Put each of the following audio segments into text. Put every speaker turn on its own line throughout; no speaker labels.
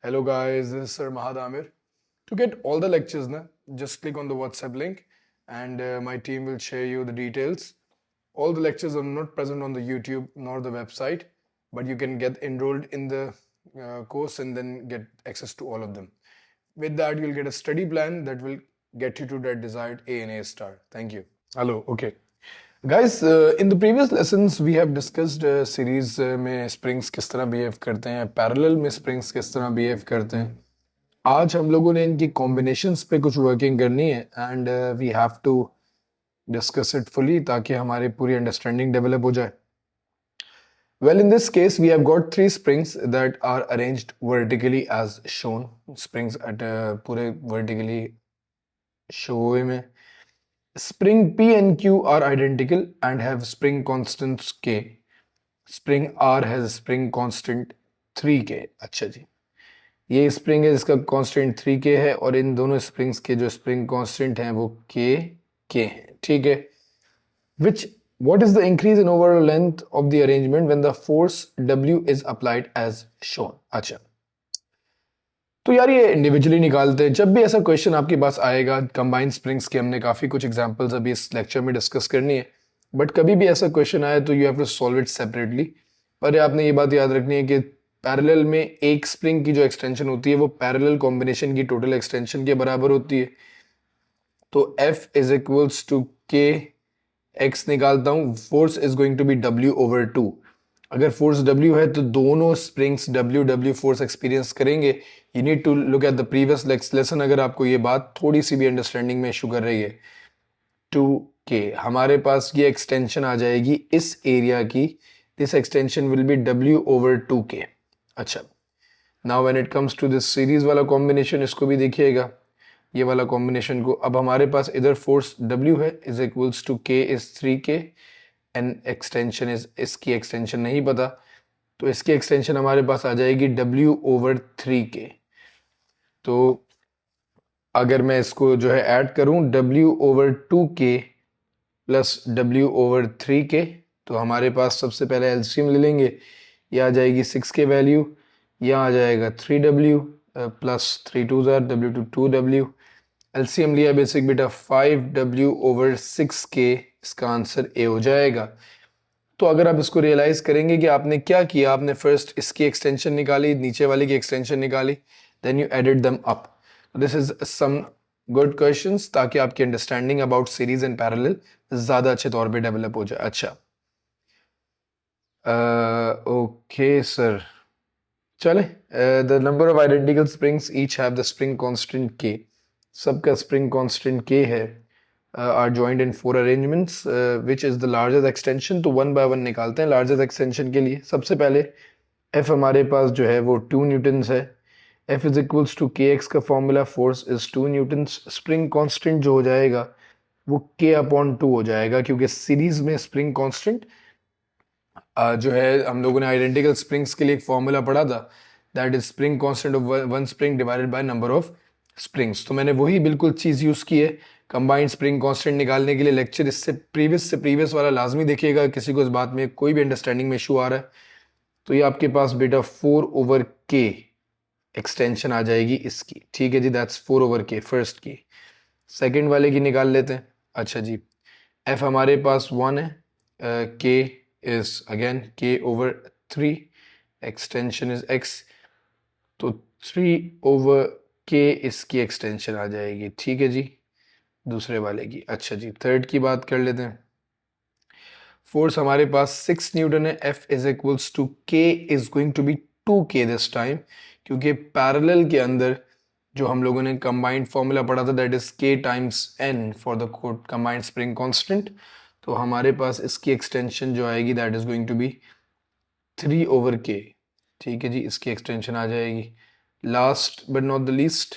Hello guys, this is Sir Mahad Amir. To get all the lectures, just click on the WhatsApp link and my team will share you the details. All the lectures are not present on the YouTube nor the website, but you can get enrolled in the course and then get access to all of them. With that, you'll get a study plan that will get you to that desired A and A star. Thank you. Hello, okay. Guys, in the previous lessons we have discussed series में springs किस तरह behave करते हैं, parallel में springs किस तरह behave करते हैं. आज हम लोगों ने इनकी combinations पे कुछ working करनी है and we have to discuss it fully ताकि हमारी पूरी understanding develop हो जाए. Well, in this case, we have got three springs that are arranged vertically as shown. Springs at पूरे vertically show हुए में. Spring P and Q are identical and have spring constants K. Spring R has spring constant 3K. अच्छा जी, ये spring है जिसका constant 3K है और इन दोनों स्प्रिंग्स के जो स्प्रिंग कांस्टेंट हैं वो K हैं. ठीक है. Which what is the increase in overall length of the arrangement when the force W is applied as shown? अच्छा, तो यार ये इंडिविजुअली निकालते हैं. जब भी ऐसा क्वेश्चन आपके पास आएगा कंबाइंड स्प्रिंग्स के, हमने काफ़ी कुछ एग्जांपल्स अभी इस लेक्चर में डिस्कस करनी है, बट कभी भी ऐसा क्वेश्चन आए तो you have to solve it separately. पर आपने ये बात याद रखनी है कि पैरेलल में एक स्प्रिंग की जो एक्सटेंशन होती है वो पैरेलल कॉम्बिनेशन की टोटल एक्सटेंशन के बराबर होती है. तो F is equals to K x निकालता हूँ, force is going to be W/2. अगर फोर्स W है तो दोनों स्प्रिंग्स W फोर्स एक्सपीरियंस करेंगे. You need to look at the previous lesson अगर आपको ये बात थोड़ी सी भी अंडरस्टैंडिंग में इशू कर रही है. 2K हमारे पास ये एक्सटेंशन आ जाएगी इस एरिया की. This extension will be W/2K. अच्छा, now when it comes to this series वाला कॉम्बिनेशन, इसको भी देखिएगा ये वाला कॉम्बिनेशन को. अब हमारे पास इधर फोर्स W है is equals to K is 3K and extension is, इसकी एक्सटेंशन नहीं पता तो इसकी एक्सटेंशन हमारे पास आ जाएगी W/3K. तो अगर मैं इसको जो है ऐड करूं W/2K प्लस W/3K तो हमारे पास सबसे पहले एलसीएम ले लेंगे. ये आ जाएगी 6K वैल्यू, यहाँ आ जाएगा 3W plus 3 2 W 2W. LCM लिया बेसिक बेटा 5W/6K. इसका आंसर ए हो जाएगा. तो अगर आप इसको रियलाइज करेंगे कि आपने क्या किया, आपने फर्स्ट इसकी एक्सटेंशन निकाली, नीचे वाले की एक्सटेंशन निकाली, then you added them up. This is some good questions ताकि आपकी understanding about series and parallel ज़्यादा अच्छे तौर पे डेवलप हो जाए. अच्छा, ओके सर, चले. The number of identical springs each have the spring constant K. सबका स्प्रिंग कांस्टेंट K है. are joined in 4 arrangements. Which is the largest extension? तो वन बाय वन निकालते हैं लार्जेस्ट एक्सटेंशन के लिए. सबसे पहले F हमारे पास जो है वो 2 न्यूटन्स है. F is equals to KX का formula force is 2 newtons. Spring constant जो हो जाएगा वो K/2 हो जाएगा क्योंकि सीरीज में स्प्रिंग कांस्टेंट जो है हम लोगों ने आइडेंटिकल स्प्रिंग्स के लिए एक फॉर्मूला पढ़ा था, that is spring constant of one spring divided by number of springs. तो मैंने वही बिल्कुल चीज़ यूज़ की है कंबाइंड स्प्रिंग कांस्टेंट निकालने के लिए. लेक्चर इससे प्रीवियस वाला लाजमी देखिएगा. किसी को इस बात में कोई भी अंडरस्टैंडिंग में इशू आ रहा है तो ये आपके पास बेटा 4/K एक्सटेंशन आ जाएगी इसकी. ठीक है जी, दैट्स 4/K फर्स्ट की. सेकंड वाले की निकाल लेते हैं. अच्छा जी, F हमारे पास 1 है, K is again K/3, extension is X, तो 3/K इसकी एक्सटेंशन आ जाएगी. ठीक है जी, दूसरे वाले की. अच्छा जी, थर्ड की बात कर लेते हैं. फोर्स हमारे पास 6 न्यूटन है. F is equals to K is going to be 2K this time क्योंकि पैरेलल के अंदर जो हम लोगों ने कंबाइंड फॉर्मूला पढ़ा था that is K times N for the combined spring constant. तो हमारे पास इसकी एक्सटेंशन जो आएगी that is going to be 3/K. ठीक है जी, इसकी एक्सटेंशन आ जाएगी. Last but not the least,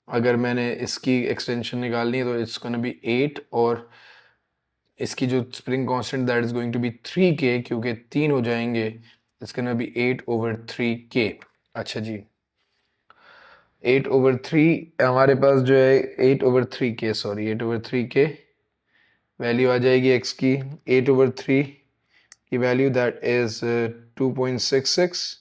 अगर मैंने इसकी एक्सटेंशन निकालनी है तो इट्स गोना बी 8 और इसकी जो spring constant that is going to be 3K क्योंकि 3 हो जाएंगे. It's gonna be 8/3K. अच्छा जी, 8/3 हमारे पास जो है 8/3K वैल्यू आ जाएगी x की. 8/3 की value that is 2.66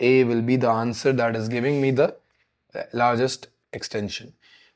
A will be the answer that is giving me the largest extension.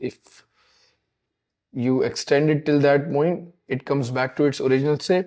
if you extend it till that point it comes back to its original shape.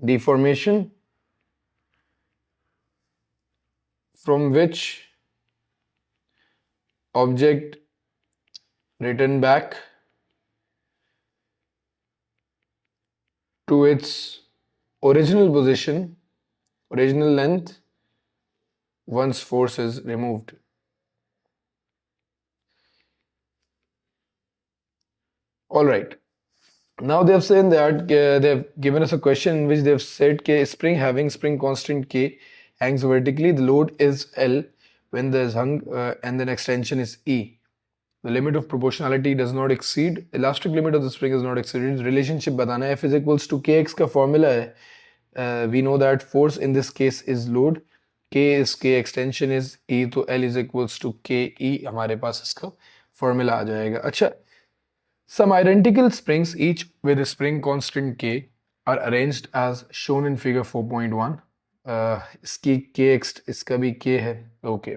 deformation from which object return back to its original position, original length once force is removed. All right. Now they have said that they have given us a question in which they have said that spring having spring constant K hangs vertically. The load is L when there is hung and then extension is E. The limit of proportionality does not exceed. Elastic limit of the spring is not exceeded. Relationship बताना है. F is equals to Kx का formula है. We know that force in this case is load. K is K, extension is E. तो L is equals to KE. हमारे पास इसका formula आ जाएगा. अच्छा. Some identical springs, each with a spring constant K, are arranged as shown in figure 4.1. इसकी Kx, इसका भी K है. Okay.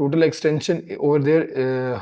total extension over there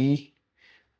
E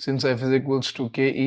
Since F is equals to KE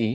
E,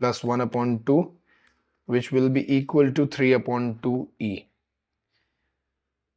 + 1/2 which will be equal to 3/2E.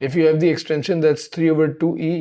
If you have the extension that's 3/2E,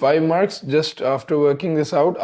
5 marks just after working this out.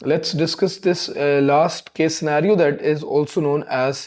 Let's discuss this last case scenario that is also known as,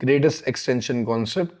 greatest extension concept.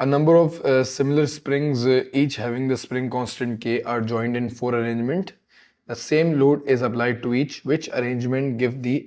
a number of similar springs each having the spring constant K are joined in 4 arrangement. The same load is applied to each. Which arrangement give the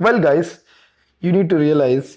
Well guys, you need to realize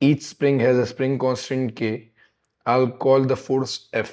each spring has a spring constant K, I'll call the force F.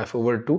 F/2,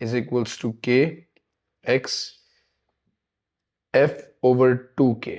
is equals to K X F/2K.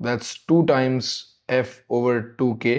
That's 2 times F/2K.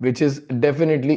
which is definitely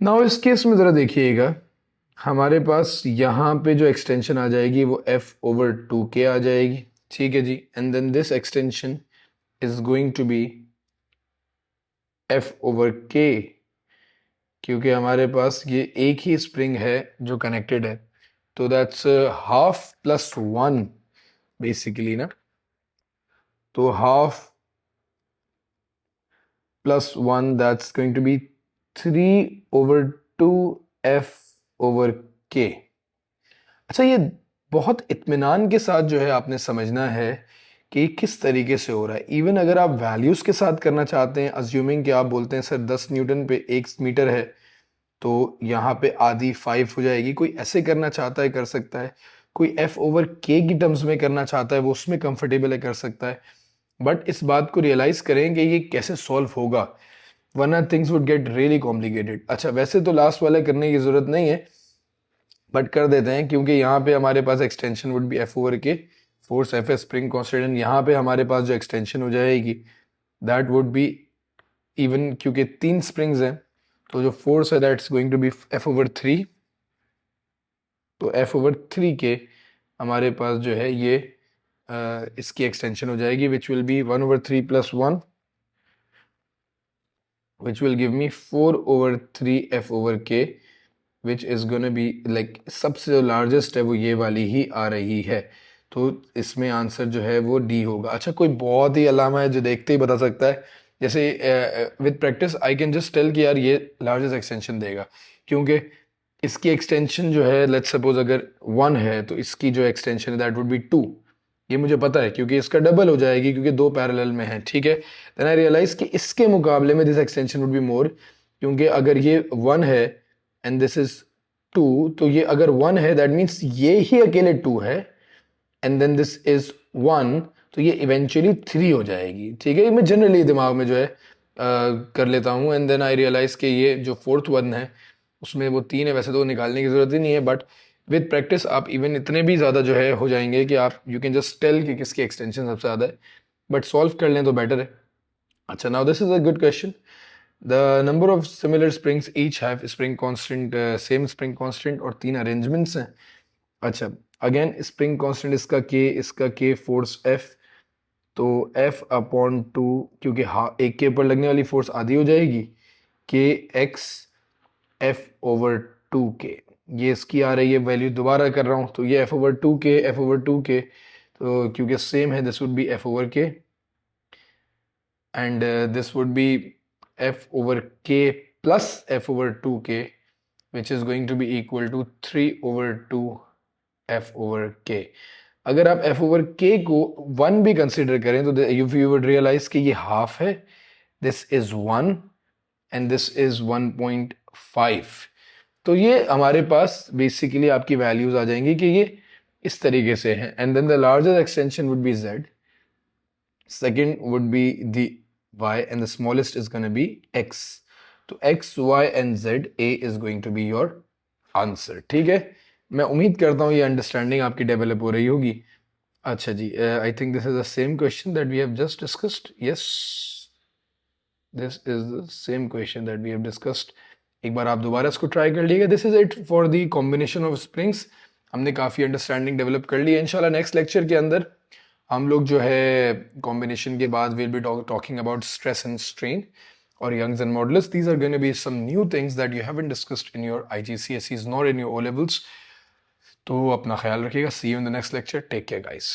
now इस case में ज़रा देखिएगा, हमारे पास यहाँ पे जो extension आ जाएगी वो f/2k आ जाएगी, ठीक है जी, and then this extension is going to be f/k, क्योंकि हमारे पास ये एक ही स्प्रिंग है जो कनेक्टेड है, तो दैट्स हाफ प्लस 1 बेसिकली ना, तो half plus 1 that's going to be 3/2f/k। अच्छा, ये बहुत इत्मीनान के साथ जो है आपने समझना है कि किस तरीके से हो रहा है। इवन अगर आप वैल्यूज़ के साथ करना चाहते हैं, अज्यूमिंग कि आप बोलते हैं सर 10 न्यूटन पे 1 मीटर है, तो यहाँ पे आधी 5 हो जाएगी। कोई ऐसे करना चाहता है कर सकता है, कोई f/k की टर्म्स में करना चाहता है वो उसमें कंफर्टेबल है कर सकता है, बट इस बात को रियलाइज़ करें कि ये कैसे सॉल्व होगा, वरना things would get really complicated. अच्छा, वैसे तो लास्ट वाला करने की ज़रूरत नहीं है, बट कर देते हैं, क्योंकि यहाँ पे हमारे पास extension would be f/k, force F है, स्प्रिंग कांस्टेंट, यहाँ पे हमारे पास जो एक्सटेंशन हो जाएगी दैट वुड बी इवन, क्योंकि 3 स्प्रिंग्स हैं, तो जो फोर्स है that's going to B f/3, तो f/3 हमारे पास जो है ये इसकी एक्सटेंशन हो जाएगी which will be 1/3 + 1 which will give me 4/3 f/k, which is gonna be like सबसे जो लार्जेस्ट है वो ये वाली ही आ रही है, तो इसमें आंसर जो है वो डी होगा। अच्छा, कोई बहुत ही अलामा है जो देखते ही बता सकता है, जैसे with practice I can just tell कि यार ये लार्जेस्ट एक्सटेंशन देगा, क्योंकि इसकी एक्सटेंशन जो है लेट्स सपोज अगर 1 है तो इसकी जो एक्सटेंशन है दैट वुड बी 2, ये मुझे पता है क्योंकि इसका डबल हो जाएगी क्योंकि दो पैरेलल में है, ठीक है। देन आई रियलाइज कि इसके मुकाबले में this extension would be more, क्योंकि अगर ये 1 है एंड दिस इज 2, तो ये अगर 1 है दैट मीन्स ये ही अकेले 2 है, एंड देन दिस इज 1, तो ये इवेंचुअली 3 हो जाएगी, ठीक है। ये मैं जनरली दिमाग में जो है कर लेता हूँ, एंड देन आई रियलाइज कि ये जो फोर्थ वन है उसमें वो 3 है, वैसे तो निकालने की ज़रूरत ही नहीं है, बट विद प्रैक्टिस आप इवन इतने भी ज़्यादा जो है हो जाएंगे कि आप यू कैन जस्ट टेल कि किसकी एक्सटेंशन सबसे ज़्यादा है, बट सॉल्व कर लें तो बेटर है। अच्छा, now this is a good question. The number of similar springs each have spring constant, same spring constant, और 3 अरेंजमेंट्स हैं। अच्छा, अगेन स्प्रिंग कांस्टेंट इसका के फोर्स F, तो F/2, क्योंकि एक के ऊपर लगने वाली फोर्स आधी हो जाएगी, के एक्स f/2k, ये इसकी आ रही है वैल्यू, दोबारा कर रहा हूँ, तो ये f/2k, तो क्योंकि सेम है this would be f/k and this would be f/k plus f/2k, which is going to be equal to 3/2 f/k। अगर आप f/k को 1 भी कंसिडर करें तो you would realize कि ये हाफ है, this is 1 and this is 1.5, तो ये हमारे पास बेसिकली आपकी वैल्यूज आ जाएंगी कि ये इस तरीके से है, and then the largest extension would be z, second would be the y, and the smallest is gonna be x, तो x, y and z, a is going to be your answer, ठीक है। मैं उम्मीद करता हूँ ये understanding आपकी develop हो रही होगी। अच्छा जी, I think this is the same question that we have just discussed, yes this is the same question that we have discussed. एक बार आप दोबारा इसको ट्राई कर लीजिएगा। This is it for the combination of springs, हमने काफ़ी understanding develop कर ली है। इंशाल्लाह नेक्स्ट लेक्चर के अंदर हम लोग जो है कॉम्बिनेशन के बाद will be talking about stress and strain और Young's and modulus. These are going to be some new things that you haven't discussed in your IGCSEs nor in your O levels। तो अपना ख्याल रखिएगा। See you in the next lecture. Take care guys.